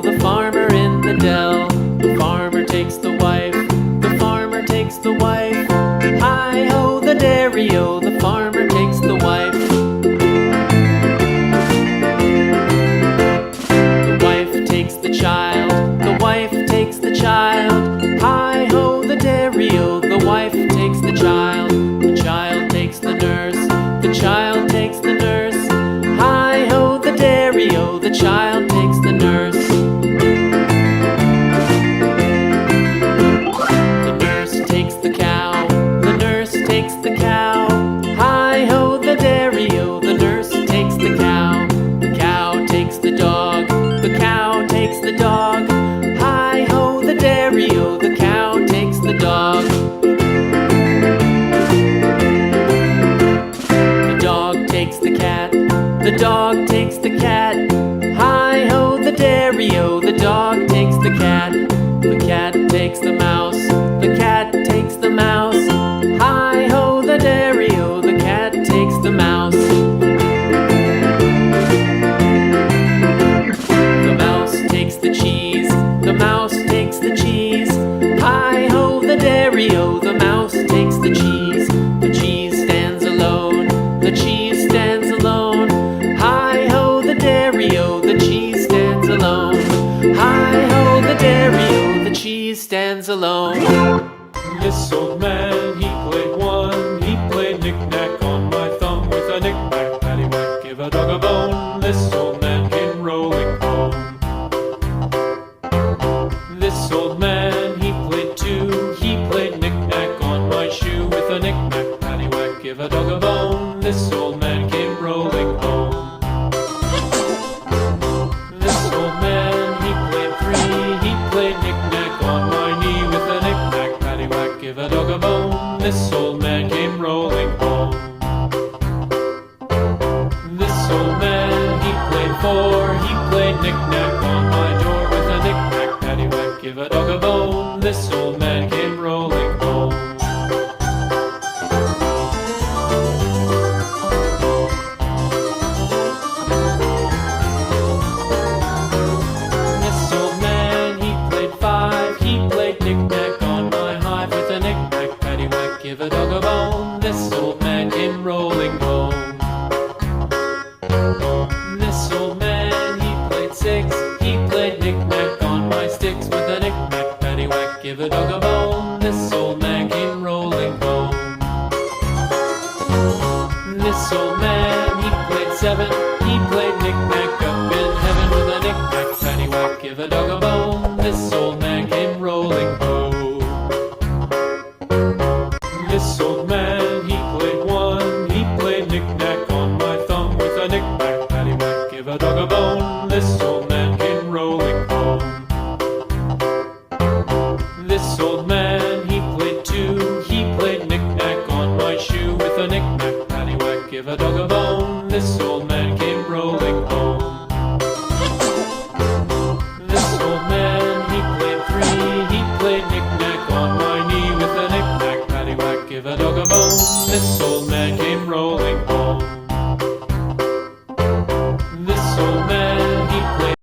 daddy-o, the farmer in the dell. The farmer takes the wife, the farmer takes the wife. Hi-ho, the daddy-o, the farmer takes the wife. The wife takes the child, the wife takes the child. Hi-ho, the daddy-o, the wife takes the child. The child takes the nurse, the child takes the nurse. Hi-ho, the daddy-o, the child takes the nurse. The nurse takes the cow, the nurse takes the cow. Hi-ho, the daddy-o, the nurse takes the cow. The cow takes the dog, the cow takes the dog. Hi-ho, the daddy-o, the cow takes the dog. The dog takes the cat, the dog takes the cat. Hi-ho, the daddy-o, the dog takes the cat. The cat takes the mouse, the cat takes the mouse. Hi-ho, the daddy-o, the cat takes the mouse. The mouse takes the cheese, the mouse takes the cheese. Hi-ho, the daddy-o, the mouse takes the cheese. The cheese stands alone, the cheese stands alone. Hi-ho, the daddy-o, the cheese stands alone. Hi-ho, the daddy-o, the cheese stands alone. This old man, he played one. He played knick-knack on my thumb with a knick-knack, paddywhack, give a dog a bone. This old man came rolling home. This old man, he played two. He played knick-knack on my shoe with a knick-knack, paddywhack, give a dog a bone. This old man came rolling home. This old man, he played three. He played knick-knack on my knee with a knick-knack, paddywhack, give a dog a bone. This old man came rolling home. This old man, he played four. He played knick-knack on my door with a knick-knack, paddywhack, give a dog a bone. This old man came rolling home. This old man, he played five. He played knick-knack on my hive with a knick-knack, paddywhack, give a dog a bone. This old man came rolling home. This old man, he played six. He played knick-knack on my sticks with a knick-knack, paddywhack, give a dog a bone. This old man came rolling home. This old man, he played seven. He played knick-knack up in heaven with a knick-knack, paddywhack, give a dog a bone. This old man came rolling home. This old man, he played one. He played knick-knack on my thumb with a knick-knack, paddywhack, give a dog a bone. This old man came rolling home. This old man, he played two. He played knick-knack on my shoe with a knick-knack, paddywhack, give a dog a bone. This old man came rolling home. This old man, he played three. He played knick-knack on my knee with a knick-knack, paddywhack, give a dog a bone. This old man came